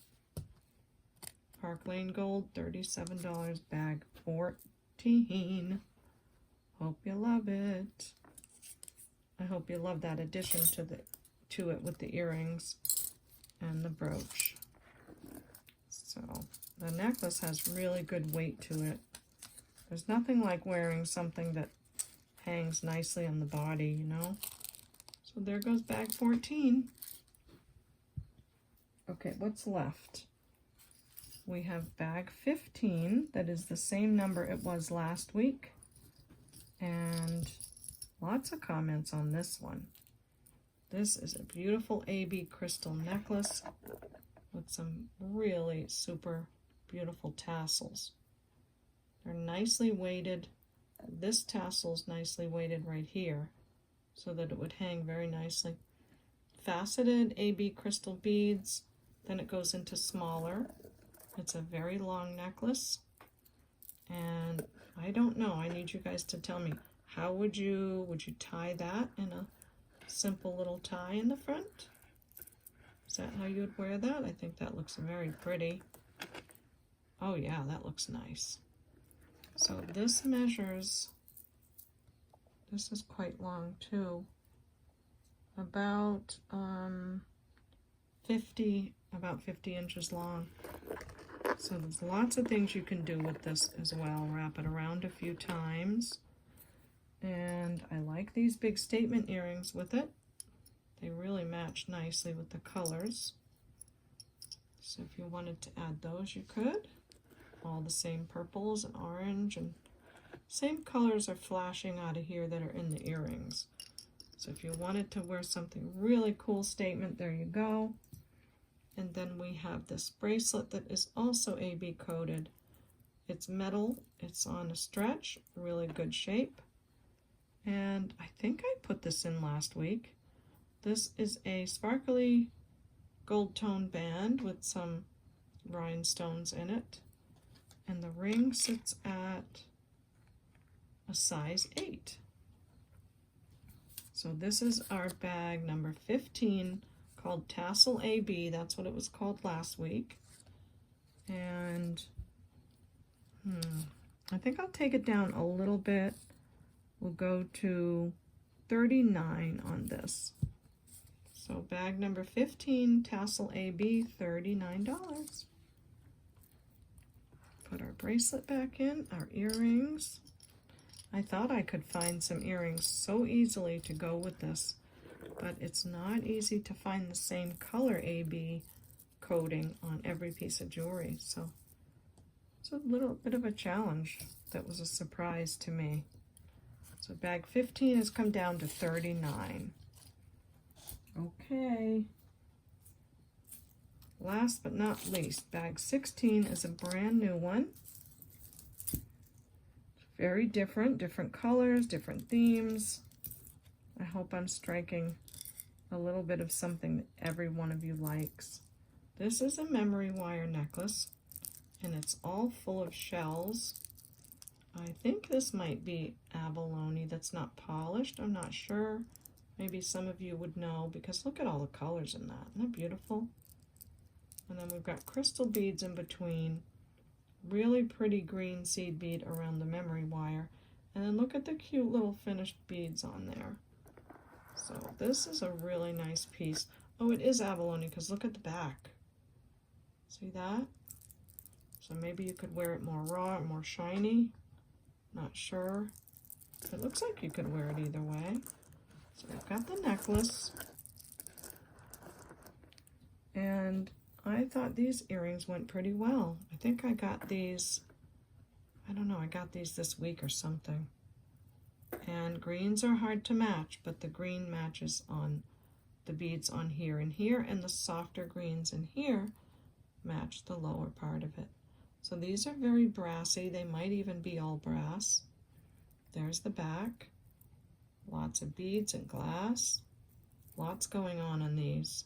Park Lane Gold, $37, bag 14. Hope you love it. I hope you love that addition to it with the earrings and the brooch. So the necklace has really good weight to it. There's nothing like wearing something that hangs nicely on the body, you know. So there goes bag 14. Okay, what's left? We have bag 15, that is the same number it was last week. And lots of comments on this one. This is a beautiful AB crystal necklace with some really super beautiful tassels. They're nicely weighted. This tassel's nicely weighted right here so that it would hang very nicely. Faceted AB crystal beads, then it goes into smaller. It's a very long necklace, and I don't know, I need you guys to tell me, how would you tie that in a simple little tie in the front? Is that how you would wear that? I think that looks very pretty. Oh yeah, that looks nice. So this measures, this is quite long too, about 50 inches long. So there's lots of things you can do with this as well. Wrap it around a few times. And I like these big statement earrings with it. They really match nicely with the colors. So if you wanted to add those, you could. All the same purples and orange and same colors are flashing out of here that are in the earrings. So if you wanted to wear something really cool statement, there you go. And then we have this bracelet that is also AB coated. It's metal, it's on a stretch, really good shape. And I think I put this in last week. This is a sparkly gold tone band with some rhinestones in it. And the ring sits at a size 8. So this is our bag number 15 called Tassel AB. That's what it was called last week. And I think I'll take it down a little bit. We'll go to 39 on this. So bag number 15, Tassel AB, $39. Put our bracelet back in, our earrings. I thought I could find some earrings so easily to go with this, but it's not easy to find the same color AB coating on every piece of jewelry. So it's a little bit of a challenge. That was a surprise to me. So bag 15 has come down to 39. Okay. Last but not least, bag 16 is a brand new one. Very different colors, different themes. I hope I'm striking a little bit of something that every one of you likes. This is a memory wire necklace, and it's all full of shells. I think this might be abalone that's not polished. I'm not sure. Maybe some of you would know, because look at all the colors in that. Isn't that beautiful? And then we've got crystal beads in between. Really pretty green seed bead around the memory wire. And then look at the cute little finished beads on there. So this is a really nice piece. Oh, it is abalone, because look at the back. See that? So maybe you could wear it more raw or more shiny. Not sure. It looks like you could wear it either way. So we've got the necklace. And I thought these earrings went pretty well. I think I got these, I don't know, I got these this week or something. And greens are hard to match, but the green matches on the beads on here and here, and the softer greens in here match the lower part of it. So these are very brassy. They might even be all brass. There's the back. Lots of beads and glass. Lots going on these.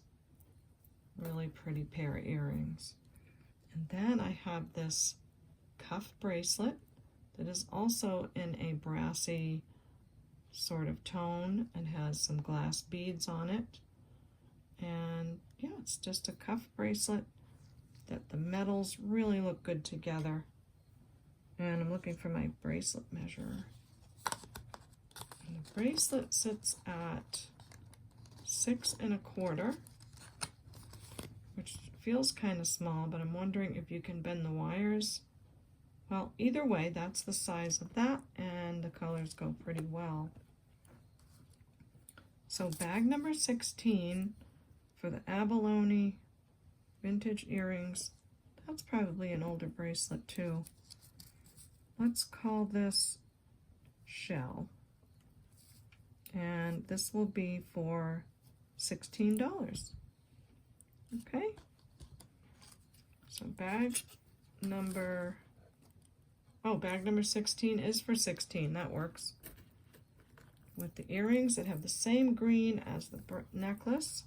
Really pretty pair of earrings. And then I have this cuff bracelet that is also in a brassy sort of tone and has some glass beads on it. And yeah, it's just a cuff bracelet that the metals really look good together. And I'm looking for my bracelet measure. And the bracelet sits at 6 1/4, which feels kind of small, but I'm wondering if you can bend the wires. Well, either way, that's the size of that, and the colors go pretty well. So bag number 16 for the abalone vintage earrings. That's probably an older bracelet too. Let's call this Shell. And this will be for $16. Okay. So bag number 16 is for 16. That works. With the earrings that have the same green as the necklace.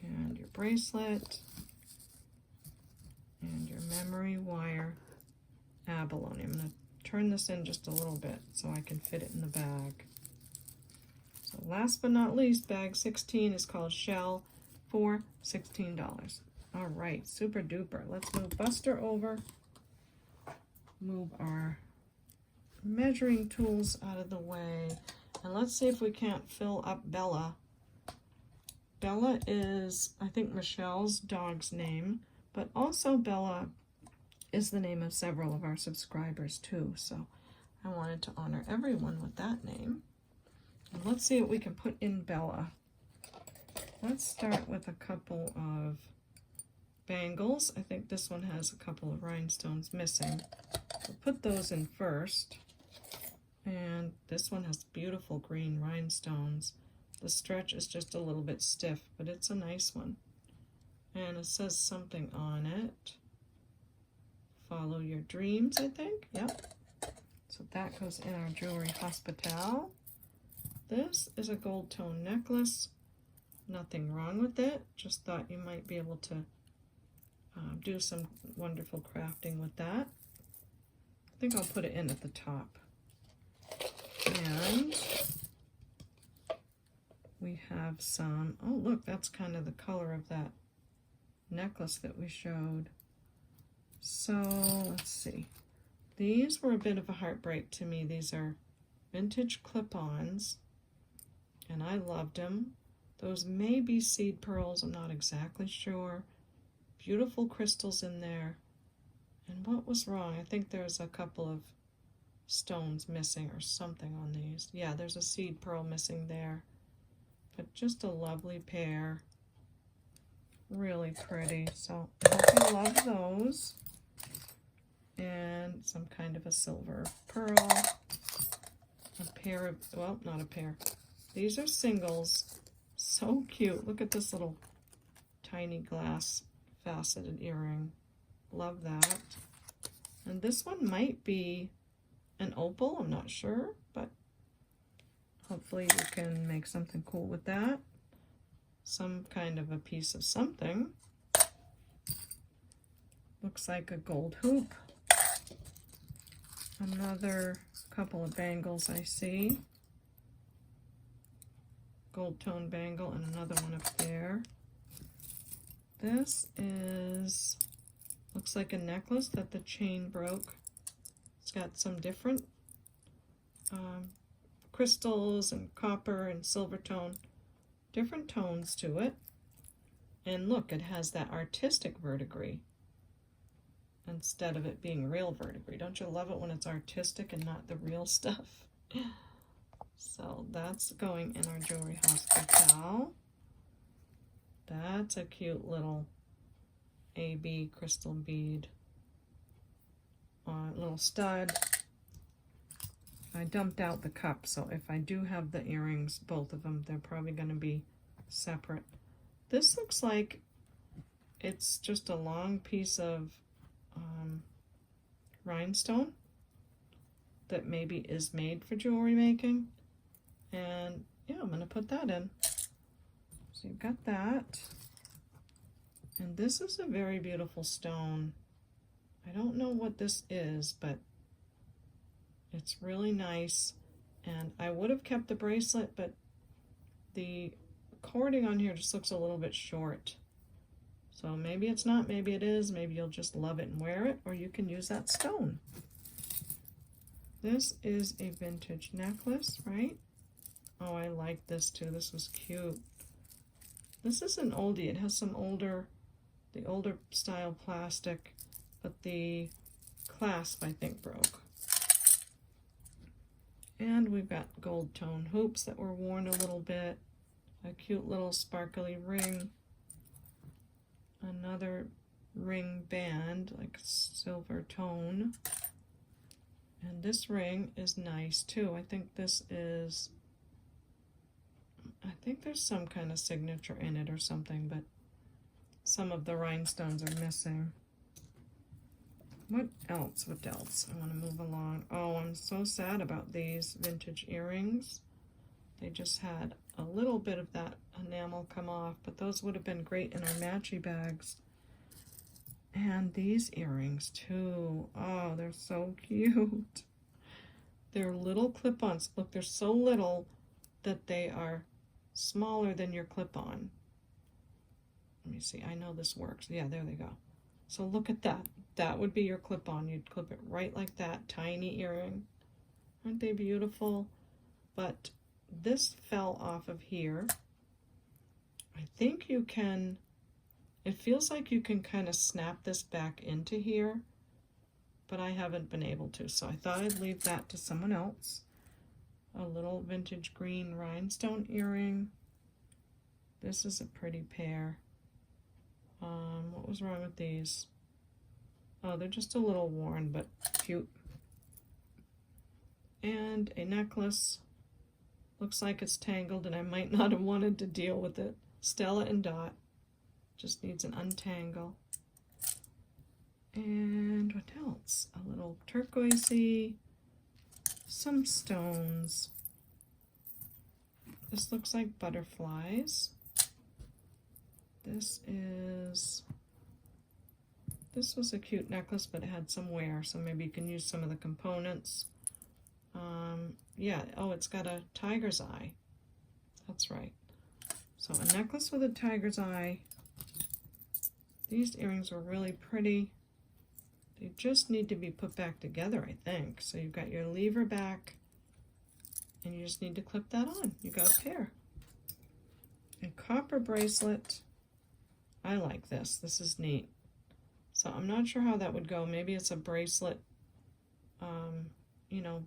And your bracelet. And your memory wire abalone. I'm going to turn this in just a little bit so I can fit it in the bag. So last but not least, bag 16 is called Shell for $16. All right, super duper. Let's move Buster over. Move our measuring tools out of the way. And let's see if we can't fill up Bella. Bella is, I think, Michelle's dog's name, but also Bella is the name of several of our subscribers too. So I wanted to honor everyone with that name. And let's see what we can put in Bella. Let's start with a couple of bangles. I think this one has a couple of rhinestones missing. So put those in first. And this one has beautiful green rhinestones. The stretch is just a little bit stiff, but it's a nice one. And it says something on it. Follow your dreams, I think. Yep. So that goes in our Jewelry Hospital. This is a gold tone necklace. Nothing wrong with it. Just thought you might be able to do some wonderful crafting with that. I think I'll put it in at the top. And we have some, oh look, that's kind of the color of that necklace that we showed. So let's see. These were a bit of a heartbreak to me. These are vintage clip-ons, and I loved them. Those may be seed pearls, I'm not exactly sure. Beautiful crystals in there. And what was wrong? I think there's a couple of stones missing or something on these. Yeah, there's a seed pearl missing there. But just a lovely pair. Really pretty. So I hope you love those. And some kind of a silver pearl. A pair of, well, not a pair. These are singles. So cute. Look at this little tiny glass faceted earring. Love that. And this one might be an opal, I'm not sure, but hopefully you can make something cool with that. Some kind of a piece of something. Looks like a gold hoop. Another couple of bangles I see. Gold tone bangle and another one up there. This is, looks like a necklace that the chain broke. It's got some different crystals and copper and silver tone, different tones to it. And look, it has that artistic verdigris instead of it being real verdigris. Don't you love it when it's artistic and not the real stuff? So that's going in our Jewelry Hospital. That's a cute little AB crystal bead. Little stud. I dumped out the cup, so if I do have the earrings, both of them, they're probably going to be separate. This looks like it's just a long piece of rhinestone that maybe is made for jewelry making. And yeah, I'm going to put that in. So you've got that. And this is a very beautiful stone. I don't know what this is, but it's really nice. And I would have kept the bracelet, but the cording on here just looks a little bit short. So maybe it's not, maybe it is. Maybe you'll just love it and wear it, or you can use that stone. This is a vintage necklace, right? Oh, I like this too. This was cute. This is an oldie. It has some older, the older style plastic, but the clasp I think broke. And we've got gold tone hoops that were worn a little bit. A cute little sparkly ring. Another ring band, like silver tone. And this ring is nice too. I think this is, I think there's some kind of signature in it or something, but some of the rhinestones are missing. What else? What else? I want to move along. Oh, I'm so sad about these vintage earrings. They just had a little bit of that enamel come off, but those would have been great in our matchy bags. And these earrings too. Oh, they're so cute. They're little clip-ons. Look, they're so little that they are smaller than your clip-on. Let me see. I know this works. Yeah, there they go. So look at that. That would be your clip-on. You'd clip it right like that. Tiny earring. Aren't they beautiful? But this fell off of here. I think you can, it feels like you can kind of snap this back into here, but I haven't been able to, so I thought I'd leave that to someone else. A little vintage green rhinestone earring. This is a pretty pair. What was wrong with these? Oh, they're just a little worn, but cute. and a necklace. Looks like it's tangled and I might not have wanted to deal with it. Stella and Dot. Just needs an untangle. And what else? A little turquoisey, some stones. This looks like butterflies. This was a cute necklace, but it had some wear, so maybe you can use some of the components. Yeah, oh, it's got a tiger's eye. That's right. So a necklace with a tiger's eye. These earrings were really pretty. They just need to be put back together, I think. So you've got your lever back, and you just need to clip that on. You got a pair. A copper bracelet. I like this. This is neat. So I'm not sure how that would go. Maybe it's a bracelet, you know,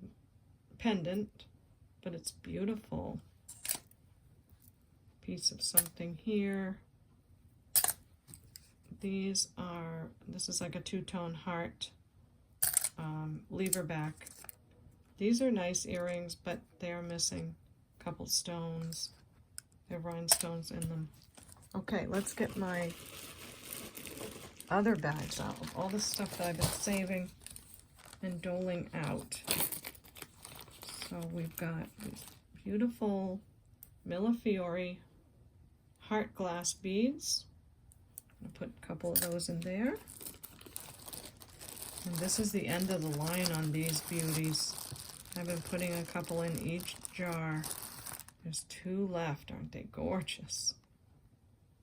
pendant, but it's beautiful. Piece of something here. This is like a two-tone heart, lever back. These are nice earrings, but they are missing a couple stones. They have rhinestones in them. Okay, let's get my other bags out of all the stuff that I've been saving and doling out. So we've got these beautiful Millefiori heart glass beads. I'm going to put a couple of those in there. And this is the end of the line on these beauties. I've been putting a couple in each jar. There's 2 left. Aren't they gorgeous?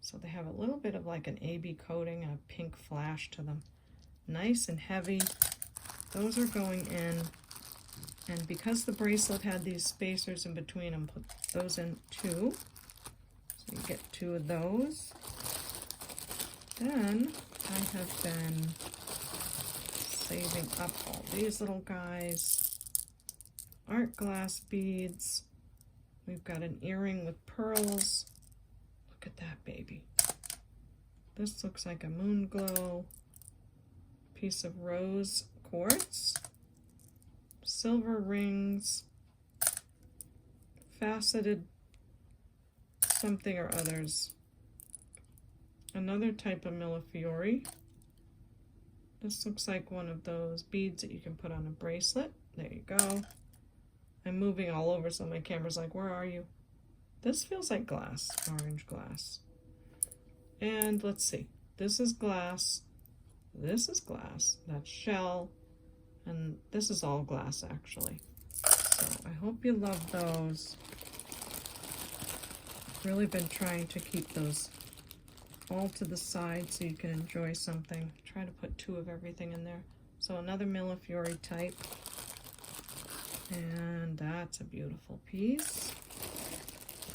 So they have a little bit of like an AB coating and a pink flash to them. Nice and heavy. Those are going in. And because the bracelet had these spacers in between them, put those in too. So you get 2 of those. Then I have been saving up all these little guys. Art glass beads. We've got an earring with pearls. Look at that baby. This looks like a moon glow. Piece of rose quartz. Silver rings. Faceted something or others. Another type of Millefiori. This looks like one of those beads that you can put on a bracelet. There you go. I'm moving all over, so my camera's like, where are you? This feels like glass, orange glass. And let's see. This is glass. This is glass. That's shell. And this is all glass, actually. So I hope you love those. Really been trying to keep those all to the side so you can enjoy something. Try to put 2 of everything in there. So another Millefiori type. And that's a beautiful piece.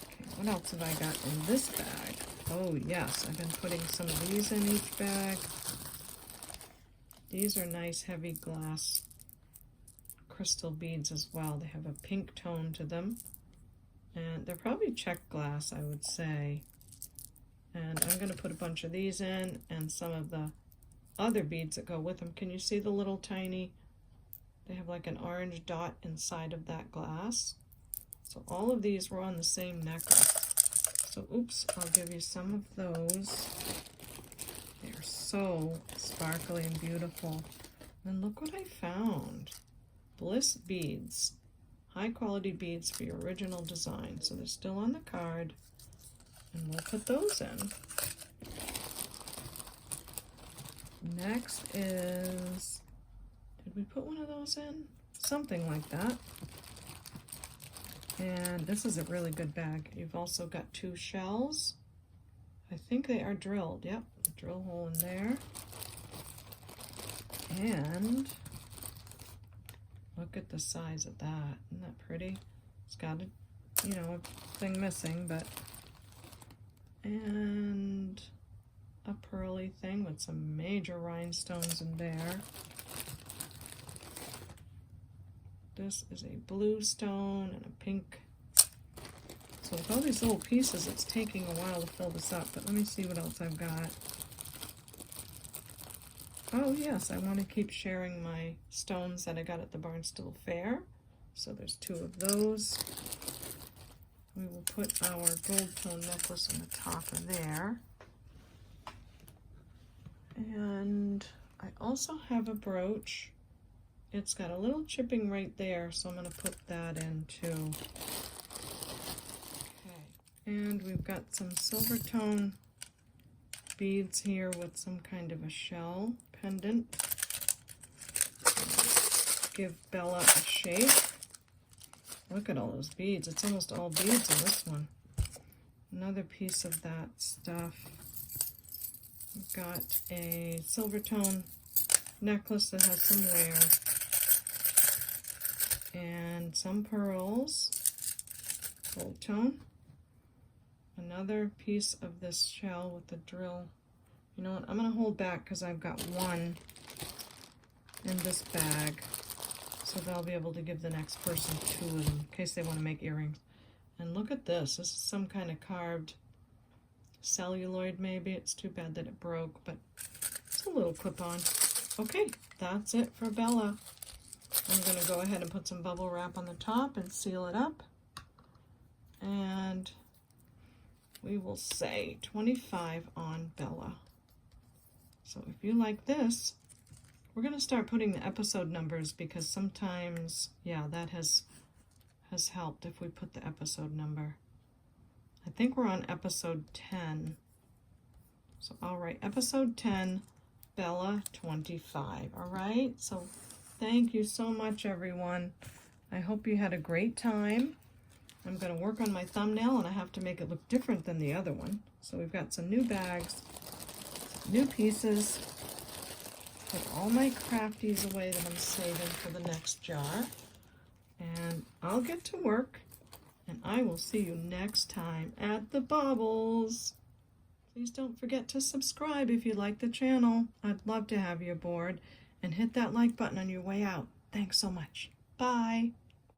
Okay, what else have I got in this bag? Oh yes, I've been putting some of these in each bag. These are nice heavy glass crystal beads as well. They have a pink tone to them. And they're probably checked glass, I would say. And I'm going to put a bunch of these in and some of the other beads that go with them. Can you see the little tiny, they have like an orange dot inside of that glass. So all of these were on the same necklace. So oops, I'll give you some of those. They're so sparkly and beautiful. And look what I found. Bliss beads. High quality beads for your original design. So they're still on the card. And we'll put those in. Next is, did we put one of those in? Something like that. And this is a really good bag. You've also got 2 shells. I think they are drilled. Yep, drill hole in there. And look at the size of that. Isn't that pretty? It's got a, you know, a thing missing, but, and a pearly thing with some major rhinestones in there. This is a blue stone and a pink. So with all these little pieces, it's taking a while to fill this up, but let me see what else I've got. Oh yes, I want to keep sharing my stones that I got at the Barnstable Fair. So there's 2 of those. We will put our gold tone necklace on the top of there. And I also have a brooch. It's got a little chipping right there, so I'm going to put that in too. Okay. And we've got some silver tone beads here with some kind of a shell pendant. Give Bella a shape. Look at all those beads. It's almost all beads in this one. Another piece of that stuff. We've got a silver tone necklace that has some wear. And some pearls. Gold tone. Another piece of this shell with the drill. You know what? I'm going to hold back because I've got one in this bag. So they'll be able to give the next person 2 of them in case they want to make earrings. And look at this. This is some kind of carved celluloid maybe. It's too bad that it broke, but it's a little clip-on. Okay, that's it for Bella. I'm going to go ahead and put some bubble wrap on the top and seal it up. And we will say 25 on Bella. So if you like this, we're going to start putting the episode numbers because sometimes, yeah, that has helped if we put the episode number. I think we're on episode 10. So I'll write episode 10, Bella 25. All right? So thank you so much, everyone. I hope you had a great time. I'm going to work on my thumbnail, and I have to make it look different than the other one. So we've got some new bags, new pieces. Put all my crafties away that I'm saving for the next jar. And I'll get to work, and I will see you next time at the Baubles. Please don't forget to subscribe if you like the channel. I'd love to have you aboard. And hit that like button on your way out. Thanks so much. Bye.